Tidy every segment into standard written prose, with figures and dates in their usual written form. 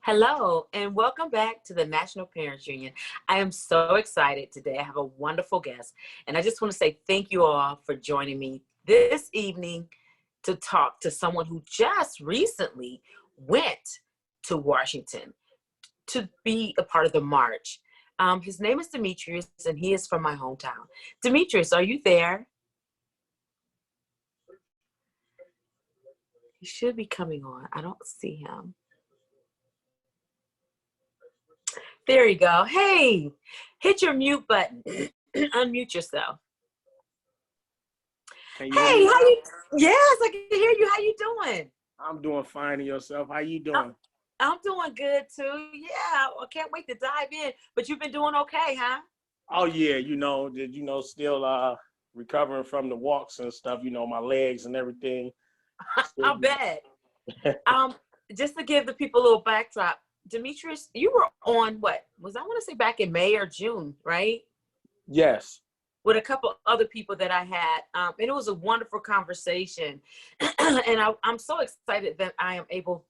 Hello, and welcome back to the National Parents Union. I am so excited today. I have a wonderful guest, and I just want to say thank you all for joining me this evening to talk to someone who just recently went to Washington to be a part of the march. His name is Demetrius, and he is from my hometown. Demetrius, are you there? He should be coming on. I don't see him. There you go. Hey, hit your mute button. Unmute yourself. Can you Hey, hear me how now? you? Yes, I can hear you. How you doing? I'm doing fine. And yourself? How you doing? I'm doing good too. Yeah, I can't wait to dive in. But you've been doing okay, huh? Oh yeah, still recovering from the walks and stuff. My legs and everything. Still I bet. Um, just to give the people a little backdrop, Demetrius, you were on what was I want to say back in May or June, right? Yes. With a couple other people that I had, and it was a wonderful conversation. And I'm so excited that I am able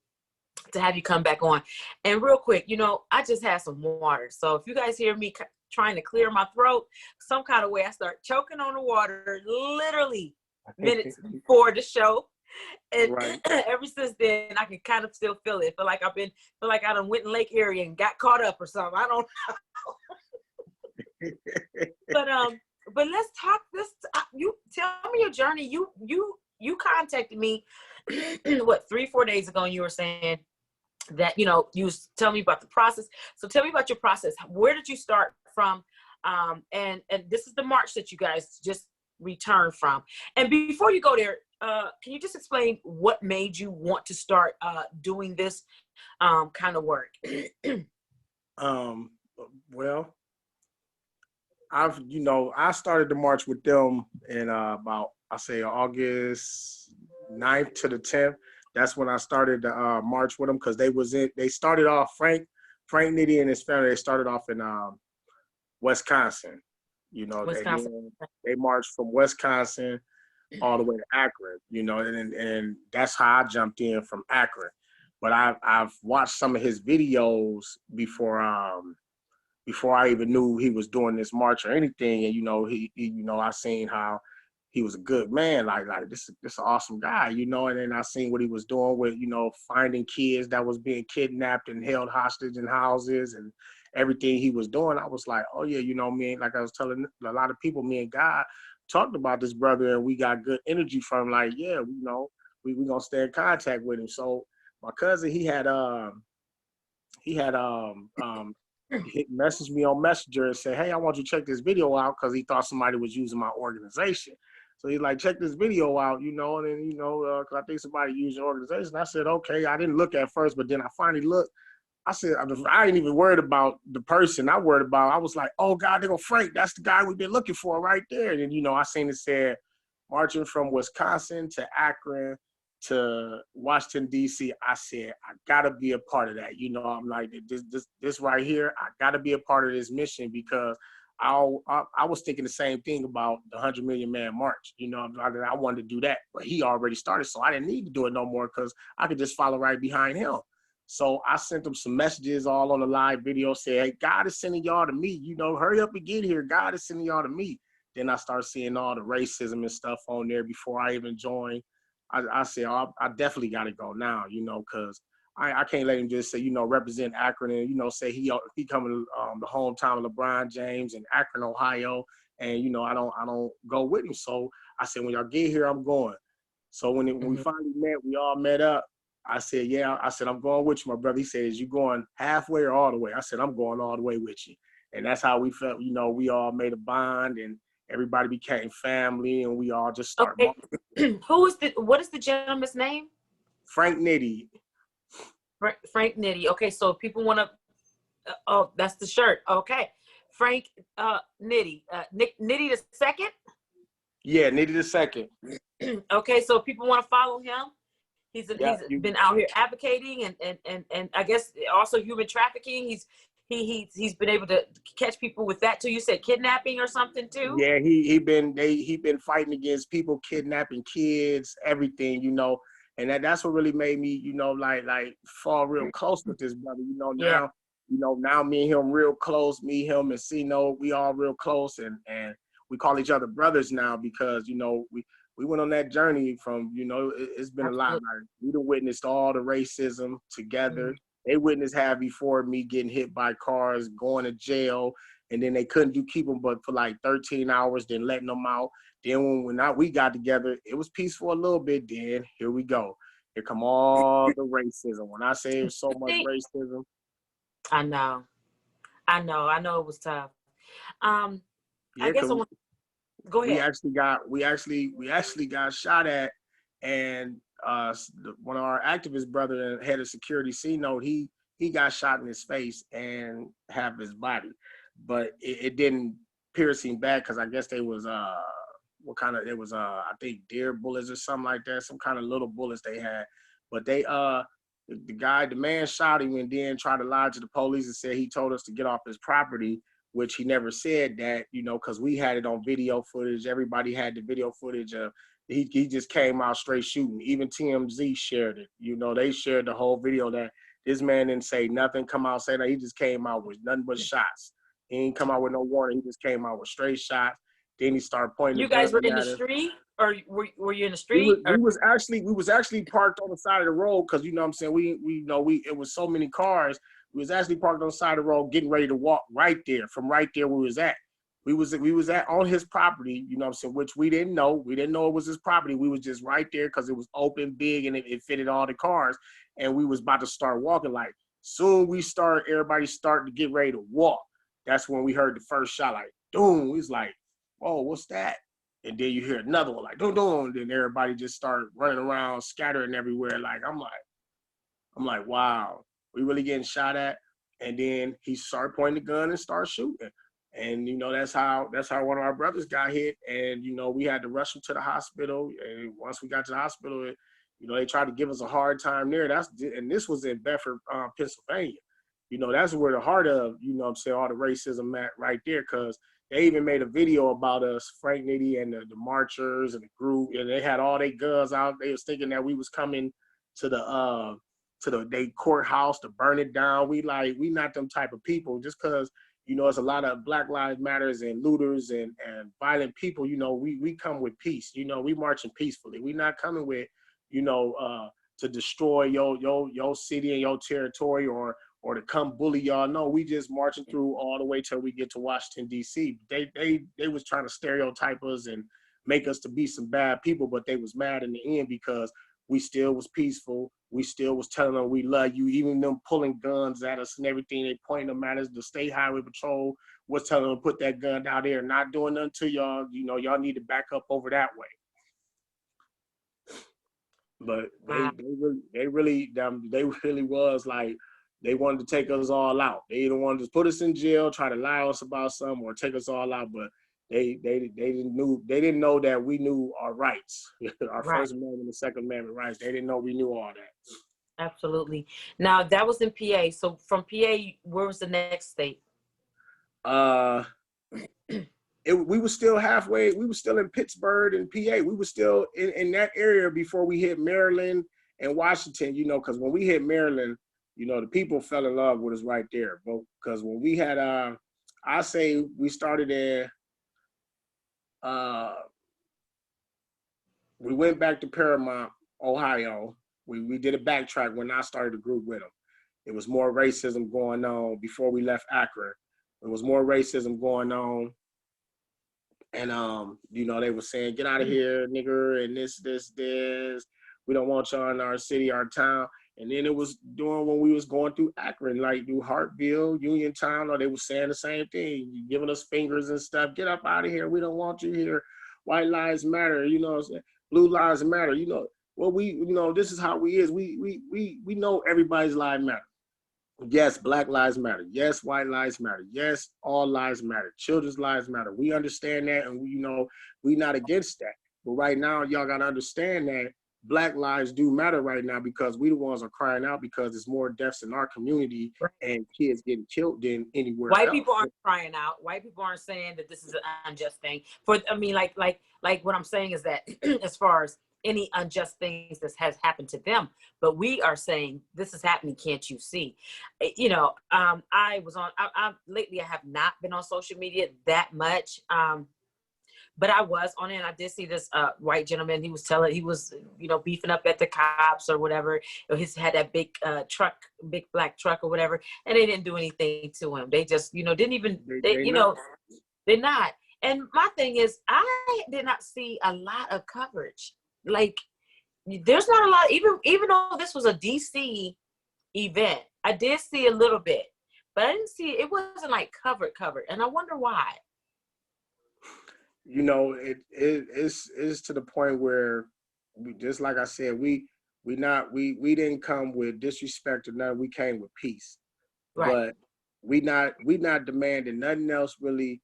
to have you come back on. And real quick, I just had some water. So if you guys hear me trying to clear my throat some kind of way, I start choking on the water literally minutes before the show. And Right. ever since then, I can kind of still feel it. Feel like I done went in Lake Erie and got caught up or something. I don't know. But let's talk this. You tell me your journey. You contacted me what 3-4 days ago, and you were saying that you was telling me about the process. So tell me about your process. Where did you start from? And this is the march that you guys just returned from. And before you go there, can you just explain what made you want to start doing this kind of work? Well, I started the march with them in about August 9th to the 10th. That's when I started the march with them because they started off Frank Nitty and his family. They started off in Wisconsin. Wisconsin. They marched from Wisconsin all the way to Akron. And that's how I jumped in from Akron. But I've watched some of his videos before I even knew he was doing this march or anything. And I seen how he was a good man, like this an awesome guy, and then I seen what he was doing with, finding kids that was being kidnapped and held hostage in houses and everything he was doing. I was like, oh yeah, me, like I was telling a lot of people, me and God talked about this brother and we got good energy from him. Like, yeah, we gonna stay in contact with him. So my cousin, he messaged me on Messenger and said, hey, I want you to check this video out because he thought somebody was using my organization. So he's like, check this video out, and then, because I think somebody used your organization. I said, okay. I didn't look at first, but then I finally looked. I said, I ain't even worried about the person. I was like, oh, God, they go Frank. That's the guy we've been looking for right there. And then, I seen it said, marching from Wisconsin to Akron to Washington, D.C., I said, I got to be a part of that. I'm like, this right here, I got to be a part of this mission because I was thinking the same thing about the 100 Million Man March. I wanted to do that, but he already started, so I didn't need to do it no more because I could just follow right behind him. So I sent him some messages all on the live video, saying, hey, God is sending y'all to me. Hurry up and get here. God is sending y'all to me. Then I started seeing all the racism and stuff on there before I even joined. I said, oh, I definitely got to go now, because I can't let him just say, represent Akron and, say he coming to the hometown of LeBron James in Akron, Ohio. And, I don't go with him. So I said, when y'all get here, I'm going. So when we finally met, we all met up. I said, yeah. I said, I'm going with you, my brother. He said, is you going halfway or all the way? I said, I'm going all the way with you. And that's how we felt, we all made a bond and everybody became family and we all just started. Okay. What is the gentleman's name? Frank Nitty. Frank Nitty. Okay, so if people want to, oh, that's the shirt. Okay. Frank Nitty. Nitty the second? Yeah, Nitty the second. Okay, so if people want to follow him, he's been out here advocating and I guess also human trafficking. He's been able to catch people with that too. You said kidnapping or something too? Yeah, he been fighting against people kidnapping kids, everything, And that's what really made me, you know, like fall real close with this brother. You know, Yeah. now me and him real close. Me, him, and Cino, we all real close, and we call each other brothers now because, you know, we went on that journey from, you know, it's been a lot. Absolutely. Like, we done witnessed all the racism together. They witnessed half before me getting hit by cars, going to jail, and then they couldn't keep them but for like 13 hours, then letting them out. Then when we got together, it was peaceful a little bit. Then here we go. Here come all the racism. When I say there's so much racism. I know it was tough. Yeah, I guess go ahead. we actually got shot at, and one of our activist brother and head of security, C-Note, he got shot in his face and half his body, but it didn't pierce him back because I guess they was I think deer bullets or something like that, some kind of little bullets they had, but they the man shot him and then tried to lie to the police and said he told us to get off his property, which he never said that, you know, because we had it on video footage. Everybody had the video footage of he just came out straight shooting. Even TMZ shared it. You know, they shared the whole video that this man didn't say nothing, come out, say that. He just came out with nothing but shots. He didn't come out with no warning. He just came out with straight shots. Then he started pointing You the guys were gun in the at us. street, or were you in the We street? was actually parked on the side of the road because, you know what I'm saying, it was so many cars. We was actually parked on the side of the road getting ready to walk right there we was at. We was at on his property, you know what I'm saying, which we didn't know. We didn't know it was his property. We was just right there because it was open, big, and it fitted all the cars. And we was about to start walking. Like, soon everybody started to get ready to walk. That's when we heard the first shot, like, boom. We was like, whoa, what's that? And then you hear another one, like, boom, boom. Then everybody just started running around, scattering everywhere. Like, I'm like, wow, we really getting shot at? And then he started pointing the gun and started shooting. And, you know, that's how one of our brothers got hit. And, you know, we had to rush him to the hospital. And once we got to the hospital, you know, they tried to give us a hard time there. And this was in Bedford, Pennsylvania. You know, that's where the heart of, you know what I'm saying, all the racism at right there, because they even made a video about us, Frank Nitty and the marchers and the group, and they had all their guns out. They was thinking that we was coming to the courthouse to burn it down. We not them type of people. Just because, you know, it's a lot of Black Lives Matters and looters and violent people. You know, we come with peace. You know, we marching peacefully. We not coming with, you know, to destroy your city and your territory or to come bully y'all. No, we just marching through all the way till we get to Washington, D.C. They was trying to stereotype us and make us to be some bad people, but they was mad in the end because we still was peaceful. We still was telling them we love you, even them pulling guns at us and everything. They pointing them at us. The State Highway Patrol was telling them to put that gun down there, not doing nothing to y'all. You know, y'all need to back up over that way. But they really was like, they wanted to take us all out. They either wanted to put us in jail, try to lie us about something, or take us all out. But they didn't know that we knew our rights, our First Amendment and Second Amendment rights. They didn't know we knew all that. Absolutely. Now that was in PA. So from PA, where was the next state? We were still halfway. We were still in Pittsburgh and PA. We were still in that area before we hit Maryland and Washington. You know, because when we hit Maryland, you know, the people fell in love with us right there. But because when we had, I say we started there. We went back to Paramount, Ohio. We did a backtrack when I started the group with them. It was more racism going on before we left Akron. There was more racism going on. And, you know, they were saying, get out of here, nigger, and this. We don't want y'all in our city, our town. And then it was doing when we was going through Akron, like through Hartville, Uniontown, or they were saying the same thing, giving us fingers and stuff. Get up out of here. We don't want you here. White lives matter, you know what I'm saying? Blue lives matter, you know. Well, this is how we is. We know everybody's lives matter. Yes, Black lives matter. Yes, white lives matter. Yes, all lives matter. Children's lives matter. We understand that, and we not against that. But right now, y'all gotta understand that Black lives do matter right now because we the ones are crying out because there's more deaths in our community and kids getting killed than anywhere else. White people aren't crying out. White people aren't saying that this is an unjust thing. Like what I'm saying is that as far as any unjust things that has happened to them, but we are saying this is happening. Can't you see? I was on. Lately, I have not been on social media that much. But I was on it, and I did see this white gentleman. He was beefing up at the cops or whatever. He had that big truck, big black truck or whatever, and they didn't do anything to him. They just, didn't even, they're not. And my thing is, I did not see a lot of coverage. Like, there's not a lot, even though this was a DC event, I did see a little bit, but I didn't see, it wasn't like covered. And I wonder why. It's to the point where, just like I said, we didn't come with disrespect or nothing. We came with peace. Right. But we not demanding nothing else really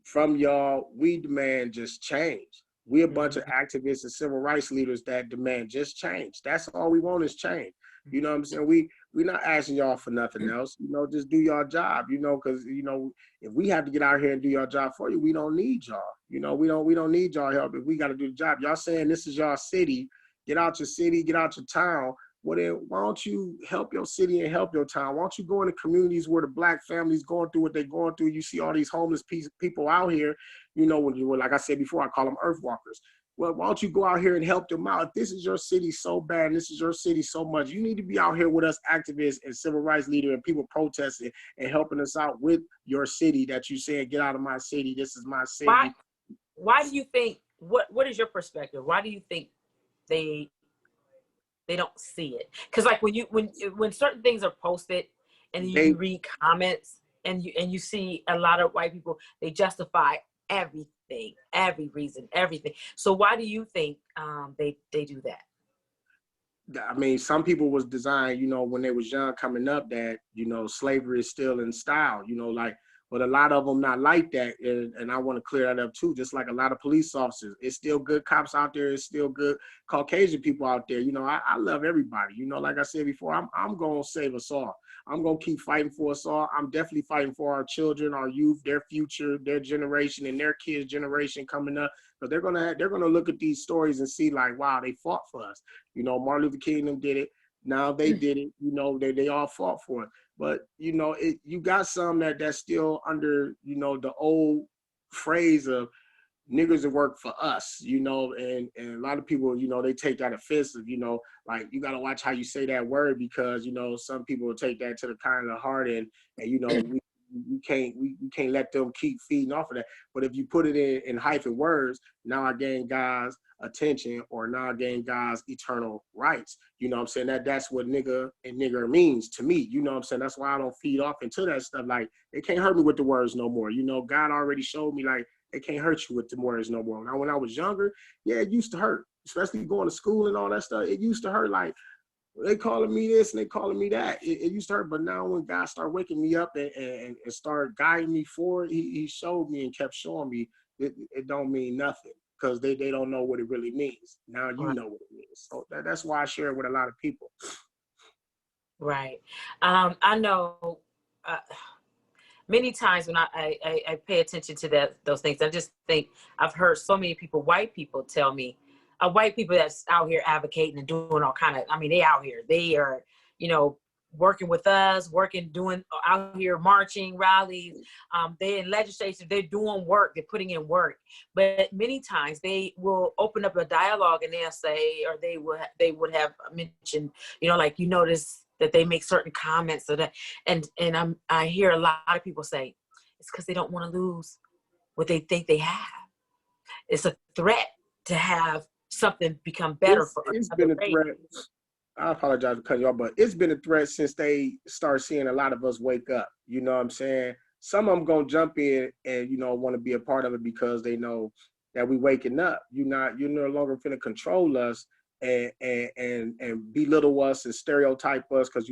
from y'all. We demand just change. We a bunch of activists and civil rights leaders that demand just change. That's all we want is change. You know what I'm saying? We're not asking y'all for nothing else. Just do your job. Because if we have to get out here and do your job for you, we don't need y'all. We don't need y'all help if we got to do the job. Y'all saying this is your city. Get out your city. Get out your town. Well, then why don't you help your city and help your town? Why don't you go into communities where the Black families going through what they're going through? You see all these homeless people out here. Like I said before, I call them earth walkers. Well, why don't you go out here and help them out? If this is your city so bad, and this is your city so much, you need to be out here with us activists and civil rights leaders and people protesting and helping us out with your city that you said, get out of my city. This is my city. Why do you think, what is your perspective? Why do you think they don't see it? Because like when certain things are posted and you read comments and you see a lot of white people, they justify everything, every reason, everything. So why do you think they do that? I mean, some people was designed, when they was young coming up that, slavery is still in style, but a lot of them not like that. And I want to clear that up too. Just like a lot of police officers, it's still good cops out there. It's still good Caucasian people out there. I love everybody. Like I said before, I'm going to save us all. I'm going to keep fighting for us all. I'm definitely fighting for our children, our youth, their future, their generation, and their kids' generation coming up. But they're gonna look at these stories and see like, wow, they fought for us. Martin Luther King them did it. Now they did it. They all fought for it. But you got some that's still under the old phrase of niggers that work for us, and a lot of people, they take that offensive, like you got to watch how you say that word because, some people will take that to the kind of heart and we can't let them keep feeding off of that. But if you put it in hyphen words, now I gain God's attention or now I gain God's eternal rights. You know what I'm saying? That's what nigga and nigger means to me. You know what I'm saying? That's why I don't feed off into that stuff. Like, they can't hurt me with the words no more. God already showed me like, they can't hurt you with the words no more. Now, when I was younger, yeah, it used to hurt, especially going to school and all that stuff. It used to hurt. Like, they calling me this and they calling me that. It used to hurt. But now when God started waking me up and started guiding me forward, he showed me and kept showing me it don't mean nothing because they don't know what it really means. Now you know what it means. So that's why I share it with a lot of people. Right. I know many times when I pay attention to those things, I just think I've heard so many people, white people tell me, white people that's out here advocating and doing all kind of, they out here, they are, working with us, doing out here, marching, rallies, they're in legislation, they're doing work, they're putting in work. But many times they will open up a dialogue and they'll say, or they would have mentioned, like, you notice that they make certain comments or that, and I hear a lot of people say it's because they don't want to lose what they think they have. It's a threat to have something become better for us. It's been a threat. I apologize for cutting you off, but it's been a threat since they start seeing a lot of us wake up. You know what I'm saying? Some of them gonna jump in and want to be a part of it because they know that we waking up. You're no longer finna control us and belittle us and stereotype us because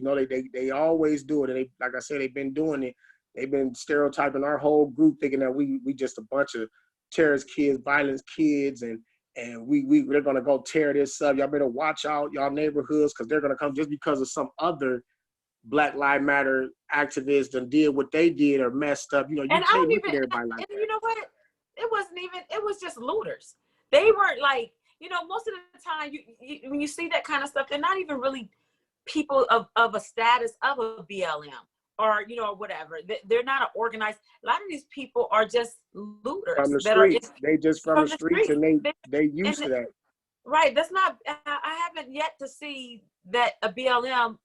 they always do it. And they, like I said, they've been doing it. They've been stereotyping our whole group, thinking that we just a bunch of terrorist kids, violent kids, and they're gonna go tear this up. Y'all better watch out y'all neighborhoods because they're gonna come just because of some other Black Lives Matter activists that did what they did or messed up. You can't look at everybody like that. You know what? It wasn't even. It was just looters. They weren't like. you know, most of the time, when you see that kind of stuff, they're not even really people of a status of a BLM or, you know, or whatever. They're not organized. A lot of these people are just From looters the that are streets. They just from from the the streets, street. and they used to that. Right. That's not, I haven't yet to see that a BLM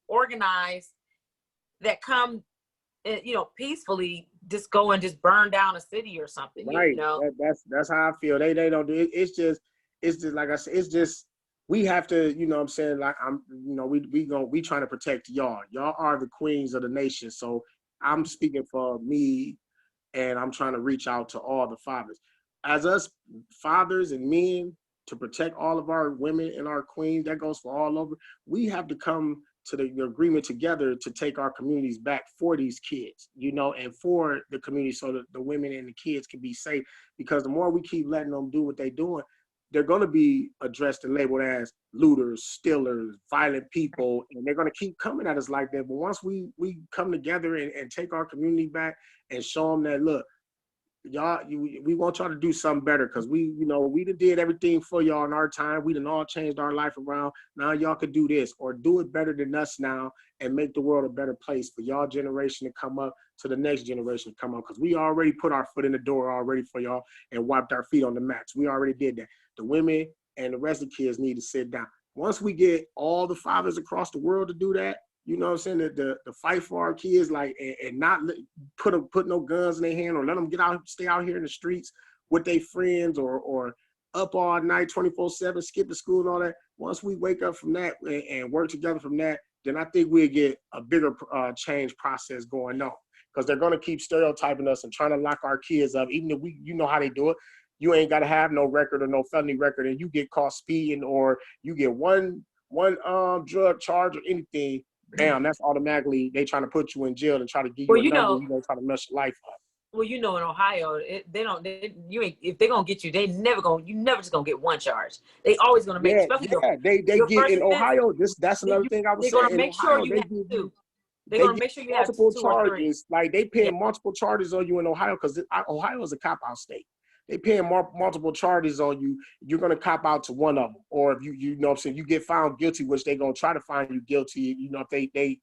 organized that come, you know, peacefully just go and just burn down a city or something, you Right. know? That's how I feel. They don't do it. It's just like I said, it's just we have to, you know what I'm saying? Like we trying to protect y'all. Y'all are the queens of the nation. So I'm speaking for me, and I'm trying to reach out to all the fathers. As us fathers and men, to protect all of our women and our queens, that goes for all over. We have to come to the agreement together to take our communities back for these kids, you know, and for the community, so that the women and the kids can be safe. Because the more we keep letting them do what they're doing, they're going to be addressed and labeled as looters, stealers, violent people, and they're going to keep coming at us like that. But once we come together and take our community back and show them that, look, y'all, we want y'all to do something better, because we did everything for y'all in our time. We done all changed our life around. Now y'all could do this or do it better than us now, and make the world a better place for y'all generation to come up, to the next generation to come up. Because we already put our foot in the door already for y'all and wiped our feet on the mats. We already did that. The women and the rest of the kids need to sit down. Once we get all the fathers across the world to do that, you know what I'm saying, the fight for our kids, like, and not put no guns in their hand, or let them stay out here in the streets with their friends, or up all night 24/7, skipping school and all that. Once we wake up from that and work together from that, then I think we'll get a bigger change process going on. Because they're going to keep stereotyping us and trying to lock our kids up, even if you know how they do it. You ain't got to have no record or no felony record, and you get caught speeding, or you get one drug charge or anything. Damn, that's automatically they trying to put you in jail and try to give you a number. You know, try to mess your life up. Well, you know, in Ohio, if they're gonna get you, you never just gonna get one charge. They always gonna make, especially they your get first in offense, Ohio. That's another thing I was saying. They're gonna In make sure Ohio, you have two. They're they gonna get make sure you have multiple 2 or 3. charges. Like they paying multiple charges on you in Ohio, because Ohio is a cop-out state. They paying multiple charges on you. You're gonna cop out to one of them, or if you know what I'm saying, you get found guilty, which they're gonna try to find you guilty. You know, if they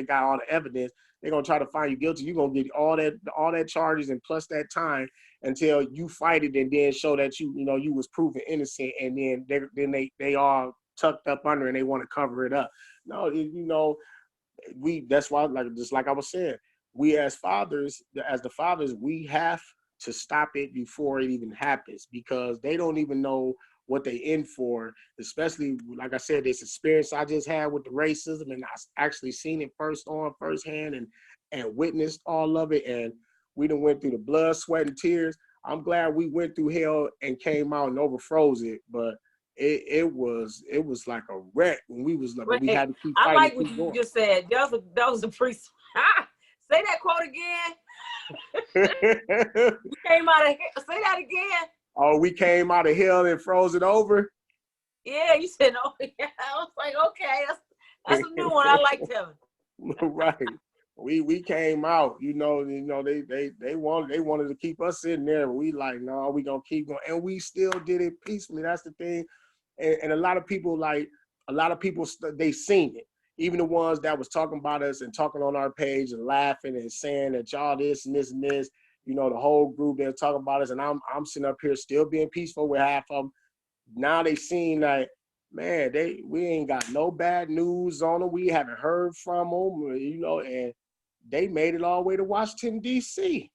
got all the evidence, they're gonna try to find you guilty. You're gonna get all that charges and plus that time until you fight it, and then show that you was proven innocent, and then they all tucked up under and they want to cover it up. No, that's why, just like I was saying, we as the fathers, we have to stop it before it even happens, because they don't even know what they in for. Especially, like I said, this experience I just had with the racism, and I actually seen it firsthand and witnessed all of it. And we done went through the blood, sweat, and tears. I'm glad we went through hell and came out and overfroze it, but it was like a wreck when we was like, we had to keep fighting. I like what you just said. That was the priest. Say that quote again. We came out of hell. Say that again. Oh, we came out of hell and froze it over. Yeah, you said, oh yeah. I was like, okay, that's a new one. I liked him. Right. We came out, they wanted to keep us in there, but we like, no, we gonna keep going, and we still did it peacefully. That's the thing, and a lot of people they seen it, even the ones that was talking about us and talking on our page and laughing and saying that y'all this and this and this, the whole group they're talking about us, and I'm sitting up here still being peaceful with half of them. Now they seen like, man, we ain't got no bad news on them. We haven't heard from them, and they made it all the way to Washington, D.C.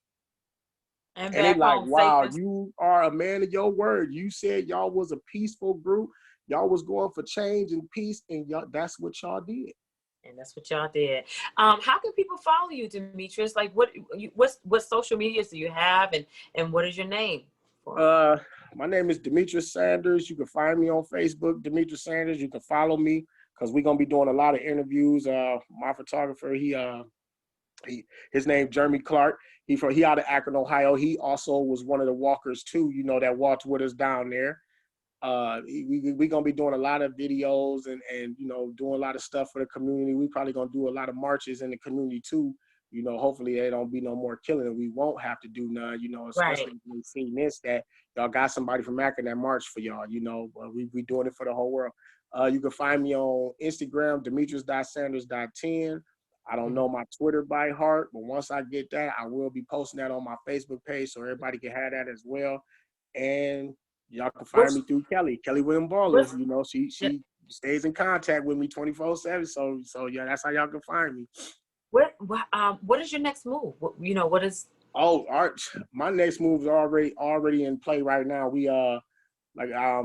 And they like, wow, you are a man of your word. You said y'all was a peaceful group. Y'all was going for change and peace, and that's what y'all did. And that's what y'all did. How can people follow you, Demetrius? Like, what social medias do you have, and what is your name? My name is Demetrius Sanders. You can find me on Facebook, Demetrius Sanders. You can follow me, because we're gonna be doing a lot of interviews. My photographer, his name Jeremy Clark. He out of Akron, Ohio. He also was one of the walkers too, that walked with us down there. We're gonna be doing a lot of videos and doing a lot of stuff for the community. We probably gonna do a lot of marches in the community too, you know, hopefully there don't be no more killing and we won't have to do none, you know, Right. especially when we see this, that y'all got somebody from Akron that marched for y'all, you know, we doing it for the whole world. You can find me on Instagram, Demetrius.Sanders.10. I don't know my Twitter by heart, but once I get that, I will be posting that on my Facebook page so everybody can have that as well. And y'all can find What's me through Kelly William Baller. what's You know, she stays in contact with me 24/7. So yeah, that's how y'all can find me. what is your next move? You know, what is? Oh, Art, my next move is already in play right now. We like I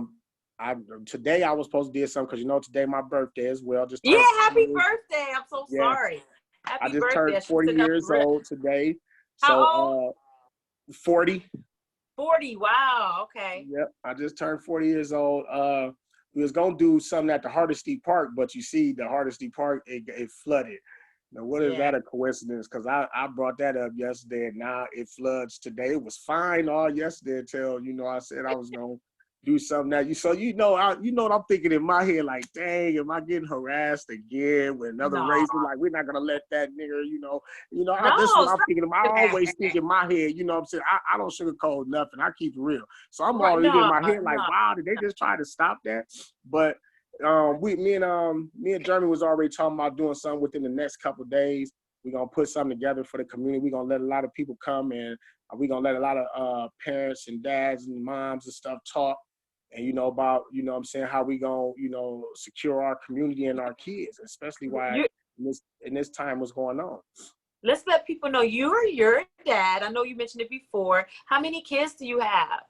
today I was supposed to do something because you know today my birthday as well. Just Yeah, turned 40 happy years. birthday. I'm so Yeah, sorry. I Happy just birthday. turned I should 40 took out years the rip. old today. How old? So 40. 40. Wow. Okay. Yep, I just turned 40 years old. We was gonna do something at the Hardesty Park, but you see, the Hardesty Park it flooded. Now, what is Yeah. that a coincidence? Because I brought that up yesterday, and now it floods today. It was fine all yesterday until you know I said I was gonna do something that you. So you know what I'm thinking in my head, like, dang, am I getting harassed again with another No. racer? Like, we're not gonna let that nigga, No. this is what I'm Stop thinking. I that. always think in my head, you know what I'm saying? I don't sugarcoat nothing. I keep it real. So I'm Right. already in No. my head like, No. wow, did they just try to stop that? But me and Jeremy was already talking about doing something within the next couple of days. We're gonna put something together for the community. We're gonna let a lot of people come and we're gonna let a lot of parents and dads and moms and stuff talk and about, what I'm saying, how we gonna, secure our community and our kids, especially why You, in this time what's going on. let's let people know you're your dad. I know you mentioned it before. How many kids do you have?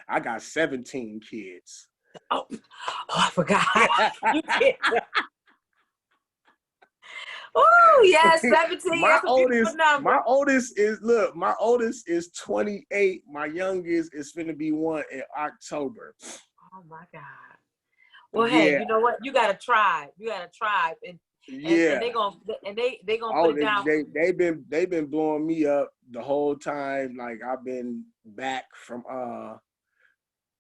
I got 17 kids. Oh, I forgot. You did. Oh, yes, 17. my That's a beautiful number. oldest is 28. My youngest is finna be 1 in October. Oh my God. Well, hey, Yeah. you know what? You got a tribe. You got a tribe, and Yeah. they gonna put it down. They've been blowing me up the whole time. Like I've been back from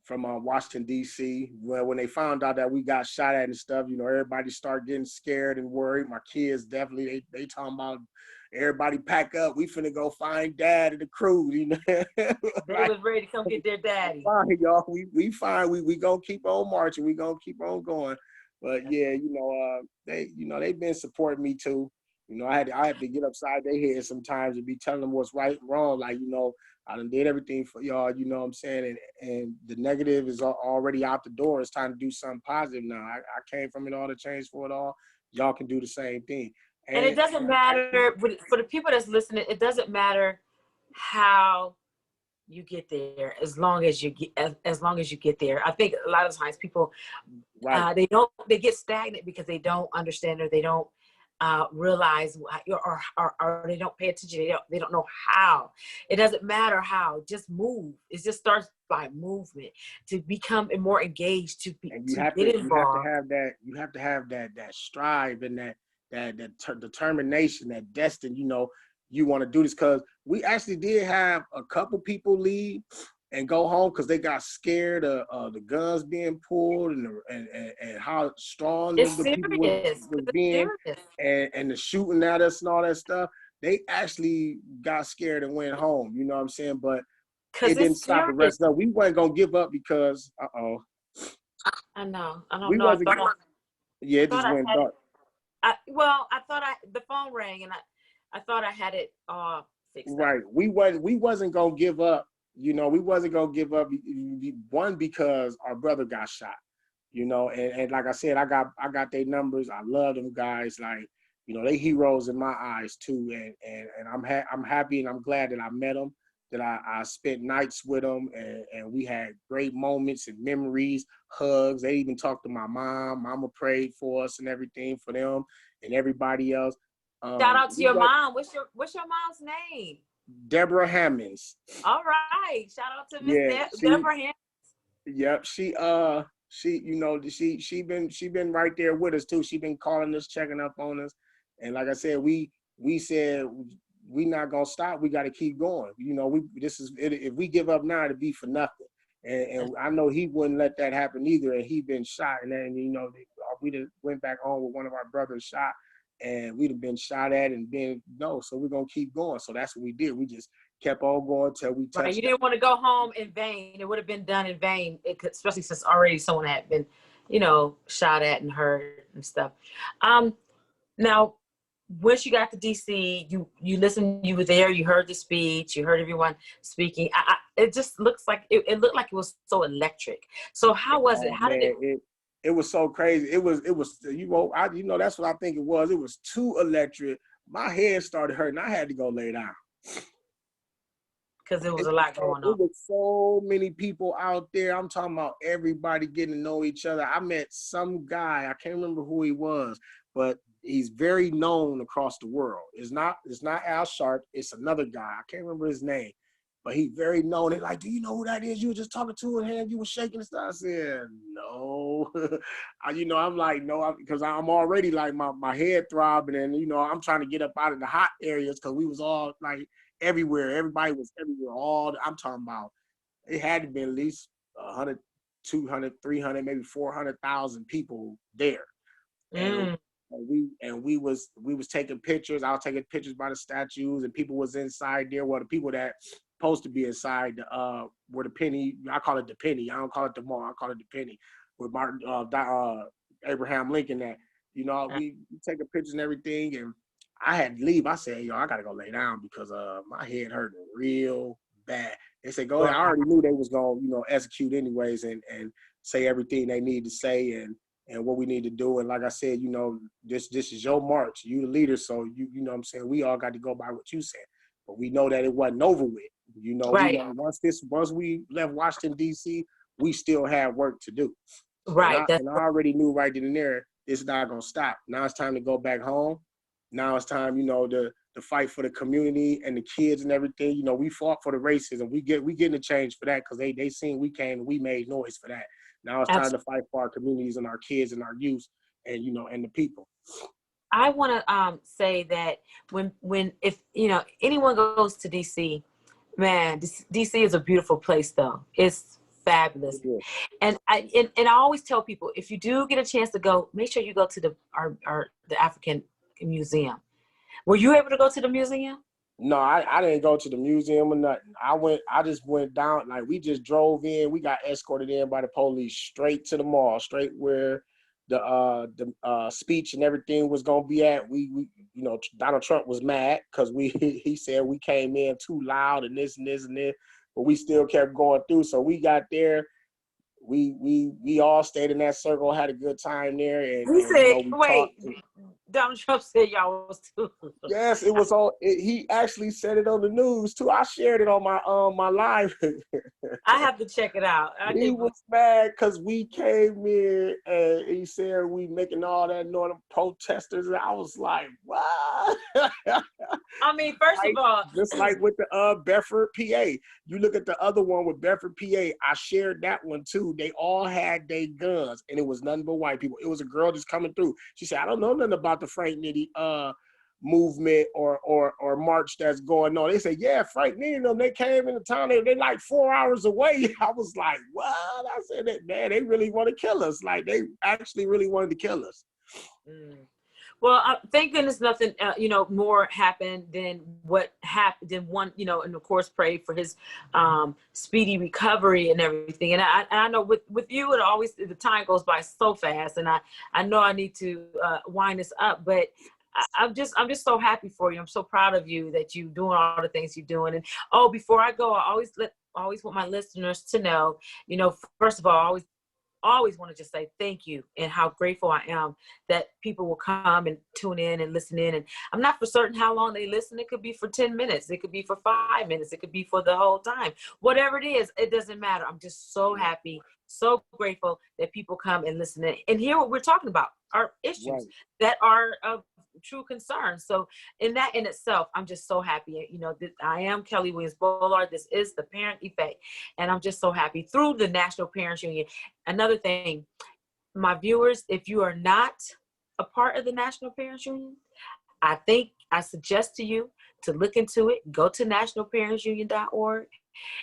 Washington D.C. when they found out that we got shot at and stuff. Everybody started getting scared and worried. My kids definitely they talking about everybody pack up. We finna go find dad and the crew. They Like, was ready to come get their daddy. fine, y'all. We fine. We gonna keep on marching. We gonna keep on going. But yeah, they've been supporting me too. I had to get upside their head sometimes and be telling them what's right and wrong. Like, I done did everything for y'all, you know what I'm saying? And the negative is already out the door. It's time to do something positive now. I came from it all to change for it all. Y'all can do the same thing. And it doesn't matter for the people that's listening. It doesn't matter how you get there, as long as you get there. I think a lot of times people right. they get stagnant because they don't understand or they don't realize or they don't pay attention. They don't know how. It doesn't matter how. Just move. It just starts by movement to become more engaged. To get involved. You have to have that strive and that determination, that destiny. You want to do this because we actually did have a couple people leave and go home because they got scared of the guns being pulled and how strong the people was being and the shooting at us and all that stuff. They actually got scared and went home. You know what I'm saying? But it didn't stop the rest of us. We weren't gonna give up because I know. I don't we know. wasn't. Yeah, it just went dark. I thought the phone rang and I thought I had it all fixed up. Right. We wasn't gonna give up. We wasn't gonna give up. One, because our brother got shot. And like I said, I got their numbers. I love them guys. Like, they heroes in my eyes too. And I'm happy and I'm glad that I met them. That I spent nights with them and we had great moments and memories, hugs. They even talked to my mom. Mama prayed for us and everything for them and everybody else. Shout out to your mom. What's your mom's name? Deborah Hammonds. All right. Shout out to Miss Deborah Hammonds. Yep. She been right there with us too. She been calling us, checking up on us. And like I said, we said we not gonna stop. We got to keep going. If we give up now, it'll be for nothing. And I know he wouldn't let that happen either. And he been shot. And then we just went back home with one of our brothers shot. and we'd have been shot at and been no. So we're gonna keep going. So that's what we did. We just kept on going till we touched. Right. You didn't want to go home in vain. It would have been done in vain, especially since already someone had been, shot at and hurt and stuff. Now, once you got to DC, you listened, you were there, you heard the speech, you heard everyone speaking. It just looks like it looked like it was so electric. So how was it? How did it? It was so crazy. It was that's what I think it was. It was too electric. My head started hurting. I had to go lay down. Because there was a lot going on. There was so many people out there. I'm talking about everybody getting to know each other. I met some guy, I can't remember who he was, but he's very known across the world. It's not Al Sharp. It's another guy. I can't remember his name, but he's very known. They're like, do you know who that is? You were just talking to him. You were shaking and stuff. I said, no. I'm like, no, because I'm already like my head throbbing, and I'm trying to get up out of the hot areas because we was all like everywhere. Everybody was everywhere. I'm talking about, it had to be at least 100, 200, 300, maybe 400,000 people there. And we was taking pictures. I was taking pictures by the statues, and people was inside there. Well, the people that supposed to be inside were the penny. I call it the penny. I don't call it the mall. I call it the penny with Martin Abraham Lincoln. That we taking pictures and everything, and I had to leave. I said, I gotta go lay down because my head hurting real bad. They said, go ahead. I already knew they was gonna execute anyways and say everything they need to say and what we need to do. And like I said, this is your march. You the leader, so you know what I'm saying, we all got to go by what you said. But we know that it wasn't over with. Right. Once we left Washington, D.C., we still had work to do. Right. And I already knew right then and there, it's not gonna stop. Now it's time to go back home. Now it's time, to fight for the community and the kids and everything. We fought for the racism. We getting a change for that because they seen we came and we made noise for that. Now it's time to fight for our communities and our kids and our youth and and the people. I want to say that if anyone goes to DC, man, DC is a beautiful place though. It's fabulous. Yeah. And I always tell people, if you do get a chance to go, make sure you go to the African Museum. Were you able to go to the museum? No, I didn't go to the museum or nothing. I just went down, like we just drove in. We got escorted in by the police straight to the mall, straight where the speech and everything was gonna be at. We Donald Trump was mad because he said we came in too loud and this and this and this, but we still kept going through. So we got there. We all stayed in that circle, had a good time there. And he said, wait. Donald Trump said y'all was too. Yes, it was on. He actually said it on the news too. I shared it on my live. I have to check it out. He was mad because we came in and he said we making all that noise, protesters, and I was like, what? I mean, first of all, just like with the Bedford, PA. You look at the other one with Bedford, PA. I shared that one too. They all had their guns, and it was nothing but white people. It was a girl just coming through. She said, I don't know nothing about the Frank Nitty movement or march that's going on. They said, yeah, Frank Nitty, them, they came into town. They like 4 hours away. I was like, what? I said, that man, they really want to kill us. Like, they actually really wanted to kill us. Well, thank goodness nothing, more happened than what happened. Than one, and of course, pray for his speedy recovery and everything. And I know with you, it always, the time goes by so fast. And I know I need to wind this up, but I'm just so happy for you. I'm so proud of you that you're doing all the things you're doing. And before I go, I always want my listeners to know, first of all, I always want to just say thank you and how grateful I am that people will come and tune in and listen in. And I'm not for certain how long they listen. It could be for 10 minutes. It could be for 5 minutes. It could be for the whole time. Whatever it is, it doesn't matter. I'm just so happy, so grateful that people come and listen in and hear what we're talking about, our issues that are of true concern. So in that in itself, I'm just so happy. I am Kelly Williams Bullard. This is the Parent Effect. And I'm just so happy through the National Parents Union. Another thing, my viewers, if you are not a part of the National Parents Union, I suggest to you to look into it. Go to nationalparentsunion.org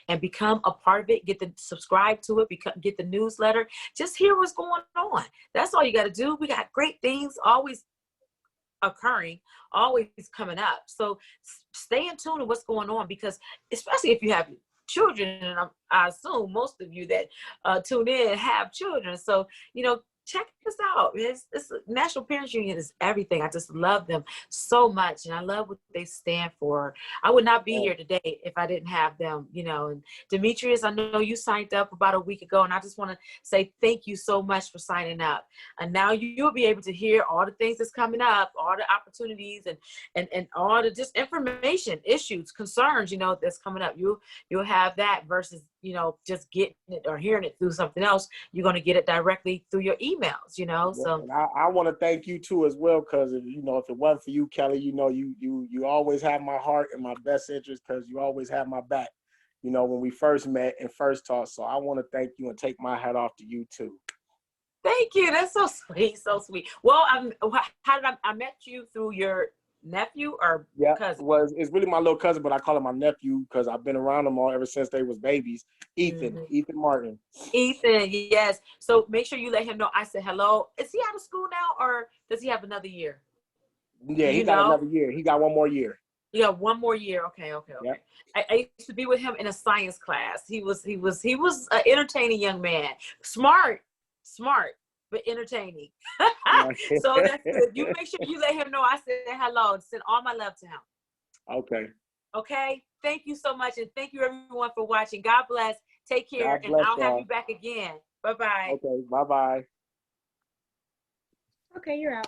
and become a part of it. Subscribe to it, get the newsletter. Just hear what's going on. That's all you got to do. We got great things always occurring, always coming up. So stay in tune to what's going on, because especially if you have children, and I assume most of you that tune in have children. So, check this out. It's National Parents Union is everything. I just love them so much, and I love what they stand for. I would not be here today if I didn't have them, And Demetrius, I know you signed up about a week ago, and I just want to say thank you so much for signing up. And now you'll be able to hear all the things that's coming up, all the opportunities, and all the just information, issues, concerns, that's coming up. You'll have that versus, just getting it or hearing it through something else. You're going to get it directly through your emails, So And I want to thank you too as well, because if it wasn't for you, Kelly, you always have my heart and my best interest, because you always have my back. When we first met and first talked. So I want to thank you and take my hat off to you too. Thank you. That's so sweet, so sweet. Well, how did I met you through your nephew or cousin? It's really my little cousin, but I call him my nephew because I've been around them all ever since they was babies. Ethan Martin. Ethan, yes. So make sure you let him know I said hello. Is he out of school now, or does he have another year? Yeah, he got another year. He got one more year. You got one more year. Okay. Yep. I used to be with him in a science class. He was an entertaining young man. Smart, but entertaining. So that's good. You make sure you let him know I said hello and send all my love to him. Okay. Thank you so much. And thank you everyone for watching. God bless. Take care. And I'll have you back again. Bye-bye. Okay. Bye-bye. Okay, you're out.